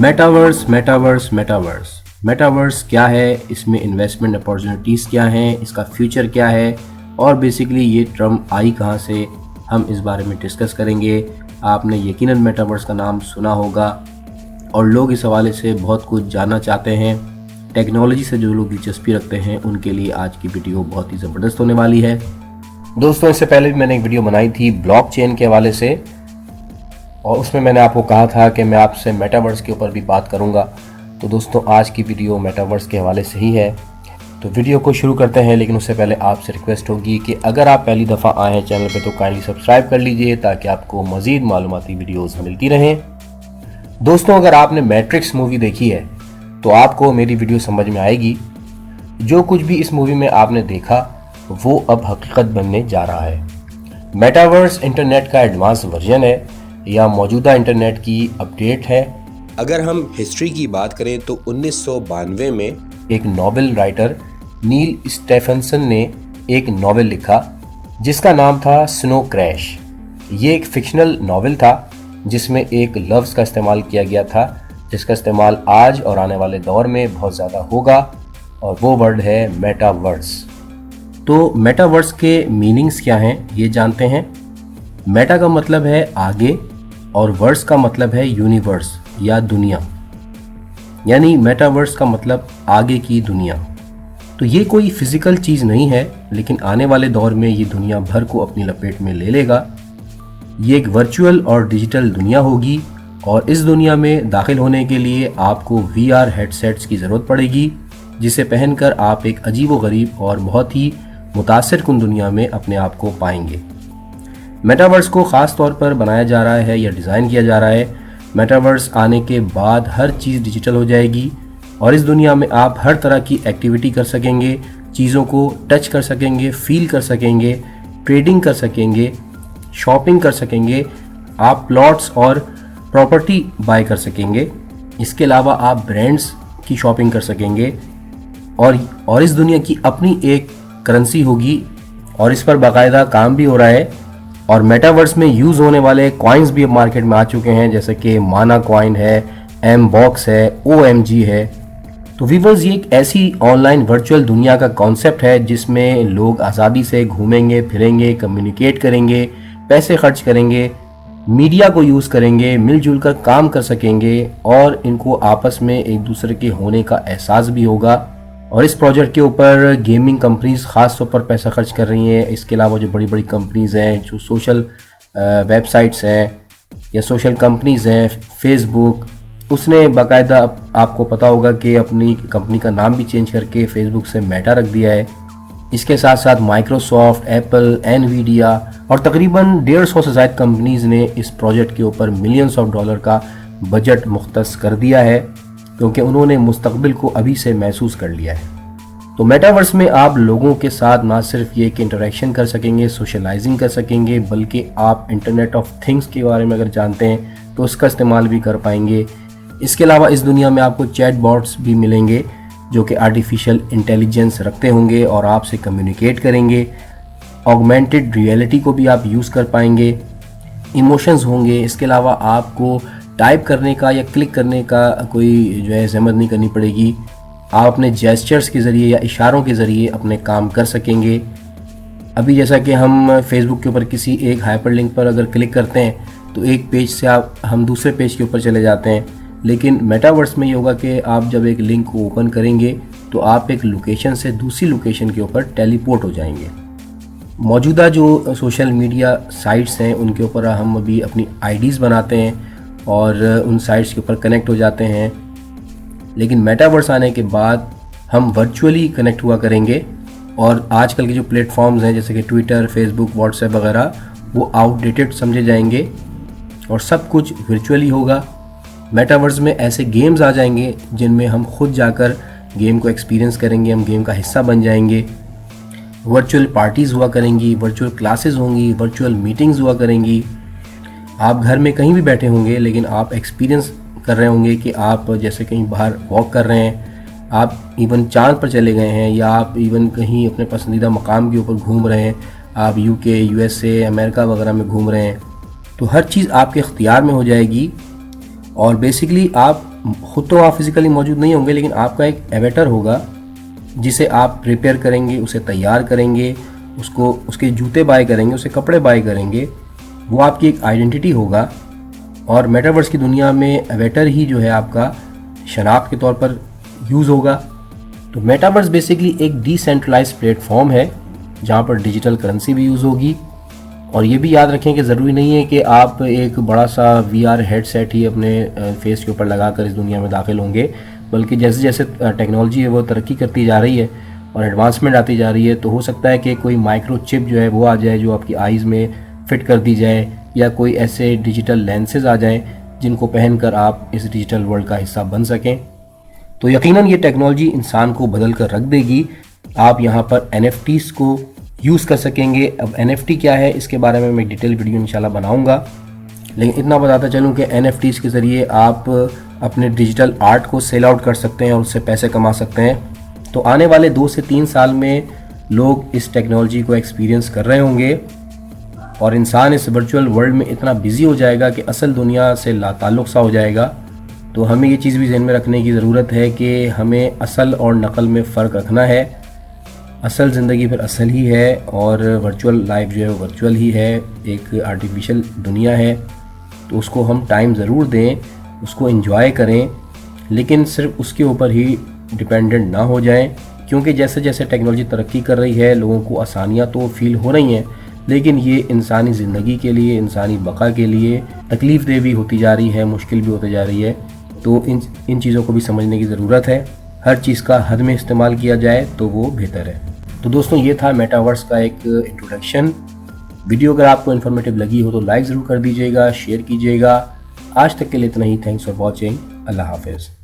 Metaverse metaverse metaverse metaverse کیا ہے، اس میں انویسٹمنٹ اپارچونیٹیز کیا ہیں، اس کا فیوچر کیا ہے اور بیسیکلی یہ ٹرم آئی کہاں سے، ہم اس بارے میں ڈسکس کریں گے۔ آپ نے یقیناً میٹاورس کا نام سنا ہوگا اور لوگ اس حوالے سے بہت کچھ جاننا چاہتے ہیں۔ ٹیکنالوجی سے جو لوگ دلچسپی رکھتے ہیں ان کے لیے آج کی ویڈیو بہت ہی زبردست ہونے والی ہے۔ دوستوں، اس سے پہلے بھی میں نے ایک ویڈیو بنائی تھی بلاک چین کے حوالے سے، اور اس میں نے آپ کو کہا تھا کہ میں آپ سے میٹاورس کے اوپر بھی بات کروں گا۔ تو دوستوں، آج کی ویڈیو میٹاورس کے حوالے سے ہی ہے۔ تو ویڈیو کو شروع کرتے ہیں، لیکن اس سے پہلے آپ سے ریکویسٹ ہوگی کہ اگر آپ پہلی دفعہ آئے ہیں چینل پہ تو کائنڈلی سبسکرائب کر لیجئے تاکہ آپ کو مزید معلوماتی ویڈیوز ملتی رہیں۔ دوستوں، اگر آپ نے میٹرکس مووی دیکھی ہے تو آپ کو میری ویڈیو سمجھ میں آئے گی۔ جو کچھ بھی اس مووی میں آپ نے دیکھا وہ اب حقیقت بننے جا رہا ہے۔ میٹاورس انٹرنیٹ کا ایڈوانس ورژن ہے یا موجودہ انٹرنیٹ کی اپڈیٹ ہے۔ اگر ہم ہسٹری کی بات کریں تو 1992 میں ایک ناول رائٹر نیل اسٹیفنسن نے ایک ناول لکھا جس کا نام تھا سنو کریش۔ یہ ایک فکشنل ناول تھا جس میں ایک لفظ کا استعمال کیا گیا تھا جس کا استعمال آج اور آنے والے دور میں بہت زیادہ ہوگا، اور وہ ورڈ ہے میٹاورس۔ تو میٹاورس کے میننگز کیا ہیں یہ جانتے ہیں۔ میٹا کا مطلب ہے آگے اور ورس کا مطلب ہے یونیورس یا دنیا، یعنی میٹاورس کا مطلب آگے کی دنیا۔ تو یہ کوئی فزیکل چیز نہیں ہے، لیکن آنے والے دور میں یہ دنیا بھر کو اپنی لپیٹ میں لے لے گا۔ یہ ایک ورچوئل اور ڈیجیٹل دنیا ہوگی، اور اس دنیا میں داخل ہونے کے لیے آپ کو وی آر ہیڈ سیٹس کی ضرورت پڑے گی، جسے پہن کر آپ ایک عجیب و غریب اور بہت ہی متاثر کن دنیا میں اپنے آپ کو پائیں گے۔ میٹاورس کو خاص طور پر بنایا جا رہا ہے یا ڈیزائن کیا جا رہا ہے۔ میٹاورس آنے کے بعد ہر چیز ڈیجیٹل ہو جائے گی، اور اس دنیا میں آپ ہر طرح کی ایکٹیویٹی کر سکیں گے، چیزوں کو ٹچ کر سکیں گے، فیل کر سکیں گے، ٹریڈنگ کر سکیں گے، شاپنگ کر سکیں گے، آپ پلاٹس اور پراپرٹی بائی کر سکیں گے۔ اس کے علاوہ آپ برانڈز کی شاپنگ کر سکیں گے، اور اس دنیا کی اپنی ایک کرنسی ہوگی، اور اس پر باقاعدہ کام بھی ہو رہا ہے۔ اور میٹاورس میں یوز ہونے والے کوائنز بھی اب مارکیٹ میں آ چکے ہیں، جیسے کہ مانا کوائن ہے، ایم باکس ہے، OMG ہے۔ تو ویورز، یہ ایک ایسی آن لائن ورچوئل دنیا کا کانسیپٹ ہے جس میں لوگ آزادی سے گھومیں گے، پھریں گے، کمیونیکیٹ کریں گے، پیسے خرچ کریں گے، میڈیا کو یوز کریں گے، مل جل کر کام کر سکیں گے، اور ان کو آپس میں ایک دوسرے کے ہونے کا احساس بھی ہوگا۔ اور اس پروجیکٹ کے اوپر گیمنگ کمپنیز خاص طور پر پیسہ خرچ کر رہی ہیں۔ اس کے علاوہ جو بڑی بڑی کمپنیز ہیں، جو سوشل ویب سائٹس ہیں یا سوشل کمپنیز ہیں، فیس بک، اس نے باقاعدہ آپ کو پتا ہوگا کہ اپنی کمپنی کا نام بھی چینج کر کے فیس بک سے میٹا رکھ دیا ہے۔ اس کے ساتھ ساتھ مائکروسافٹ، ایپل، انویڈیا اور تقریباً 150 سے زائد کمپنیز نے اس پروجیکٹ کے اوپر ملینز آف ڈالر کا بجٹ مختص کر دیا ہے، کیونکہ انہوں نے مستقبل کو ابھی سے محسوس کر لیا ہے۔ تو میٹاورس میں آپ لوگوں کے ساتھ نہ صرف یہ کہ انٹریکشن کر سکیں گے، سوشلائزنگ کر سکیں گے، بلکہ آپ انٹرنیٹ آف تھنگس کے بارے میں اگر جانتے ہیں تو اس کا استعمال بھی کر پائیں گے۔ اس کے علاوہ اس دنیا میں آپ کو چیٹ باٹس بھی ملیں گے جو کہ آرٹیفیشل انٹیلیجنس رکھتے ہوں گے اور آپ سے کمیونیکیٹ کریں گے۔ آگمنٹڈ ریئلٹی کو بھی آپ یوز کر پائیں گے، ایموشنز ہوں گے۔ اس کے علاوہ آپ کو ٹائپ کرنے کا یا کلک کرنے کا کوئی جو ہے زحمت نہیں کرنی پڑے گی۔ آپ اپنے جیسچرز کے ذریعے یا اشاروں کے ذریعے اپنے کام کر سکیں گے۔ ابھی جیسا کہ ہم فیس بک کے اوپر کسی ایک ہائپر لنک پر اگر کلک کرتے ہیں تو ایک پیج سے ہم دوسرے پیج کے اوپر چلے جاتے ہیں، لیکن میٹاورس میں یہ ہوگا کہ آپ جب ایک لنک کو اوپن کریں گے تو آپ ایک لوکیشن سے دوسری لوکیشن کے اوپر ٹیلی پورٹ ہو جائیں گے۔ موجودہ جو سوشل میڈیا سائٹس ہیں ان کے اوپر ہم ابھی اپنی IDs بناتے ہیں اور ان سائٹس کے اوپر کنیکٹ ہو جاتے ہیں، لیکن میٹاورس آنے کے بعد ہم ورچولی کنیکٹ ہوا کریں گے، اور آج کل کے جو پلیٹ فارمز ہیں جیسے کہ ٹویٹر، فیس بک، واٹس ایپ وغیرہ وہ آؤٹ ڈیٹڈ سمجھے جائیں گے اور سب کچھ ورچولی ہوگا۔ میٹاورس میں ایسے گیمز آ جائیں گے جن میں ہم خود جا کر گیم کو ایکسپیرینس کریں گے، ہم گیم کا حصہ بن جائیں گے۔ ورچوئل پارٹیز ہوا کریں گی، ورچوئل کلاسز ہوں گی، ورچوئل میٹنگز ہوا کریں گی۔ آپ گھر میں کہیں بھی بیٹھے ہوں گے لیکن آپ ایکسپیرینس کر رہے ہوں گے کہ آپ جیسے کہیں باہر واک کر رہے ہیں، آپ ایون چاند پر چلے گئے ہیں، یا آپ ایون کہیں اپنے پسندیدہ مقام کے اوپر گھوم رہے ہیں، آپ UK، USA، امریکہ وغیرہ میں گھوم رہے ہیں۔ تو ہر چیز آپ کے اختیار میں ہو جائے گی، اور بیسیکلی آپ خود تو وہاں فزیکلی موجود نہیں ہوں گے، لیکن آپ کا ایک ایویٹر ہوگا جسے آپ پریپیئر کریں گے، اسے تیار کریں گے، اس کے جوتے بائی کریں گے، اسے کپڑے بائی کریں گے، وہ آپ کی ایک آئیڈینٹی ہوگا. اور میٹاورس کی دنیا میں ایویٹر ہی جو ہے آپ کا شناخت کے طور پر یوز ہوگا. تو میٹاورس بیسیکلی ایک ڈی سینٹرلائز پلیٹ فارم ہے جہاں پر ڈیجیٹل کرنسی بھی یوز ہوگی. اور یہ بھی یاد رکھیں کہ ضروری نہیں ہے کہ آپ ایک بڑا سا وی آر ہیڈ سیٹ ہی اپنے فیس کے اوپر لگا کر اس دنیا میں داخل ہوں گے، بلکہ جیسے جیسے ٹیکنالوجی ہے وہ ترقی کرتی جا رہی ہے اور ایڈوانسمنٹ آتی جا رہی ہے، تو ہو سکتا ہے کہ کوئی مائکرو چپ جو ہے وہ آ جائے جو آپ کی آئیز میں فٹ کر دی جائے، یا کوئی ایسے ڈیجیٹل لینسز آ جائیں جن کو پہن کر آپ اس ڈیجیٹل ورلڈ کا حصہ بن سکیں. تو یقیناً یہ ٹیکنالوجی انسان کو بدل کر رکھ دے گی. آپ یہاں پر NFTs کو یوز کر سکیں گے. اب NFT کیا ہے اس کے بارے میں ایک ڈیٹیل ویڈیو انشاءاللہ بناؤں گا، لیکن اتنا بتاتا چلوں کہ NFTs کے ذریعے آپ اپنے ڈیجیٹل آرٹ کو سیل آؤٹ کر سکتے ہیں اور اس سے پیسے کما سکتے ہیں. تو آنے والے 2 سے 3 سال میں لوگ اس ٹیکنالوجی کو ایکسپیرینس کر رہے ہوں گے اور انسان اس ورچوئل ورلڈ میں اتنا بزی ہو جائے گا کہ اصل دنیا سے لا تعلق سا ہو جائے گا. تو ہمیں یہ چیز بھی ذہن میں رکھنے کی ضرورت ہے کہ ہمیں اصل اور نقل میں فرق رکھنا ہے. اصل زندگی پھر اصل ہی ہے اور ورچوئل لائف جو ہے وہ ورچوئل ہی ہے، ایک آرٹیفیشل دنیا ہے. تو اس کو ہم ٹائم ضرور دیں، اس کو انجوائے کریں، لیکن صرف اس کے اوپر ہی ڈیپینڈنٹ نہ ہو جائیں، کیونکہ جیسے جیسے ٹیکنالوجی ترقی کر رہی ہے لوگوں کو آسانیاں تو فیل ہو رہی ہیں، لیکن یہ انسانی زندگی کے لیے، انسانی بقا کے لیے تکلیف دہ بھی ہوتی جا رہی ہے، مشکل بھی ہوتی جا رہی ہے. تو ان چیزوں کو بھی سمجھنے کی ضرورت ہے. ہر چیز کا حد میں استعمال کیا جائے تو وہ بہتر ہے. تو دوستوں یہ تھا میٹاورس کا ایک انٹروڈکشن. ویڈیو اگر آپ کو انفارمیٹیو لگی ہو تو لائک ضرور کر دیجیے گا، شیئر کیجیے گا. آج تک کے لیے اتنا ہی. Thanks for watching. اللہ حافظ.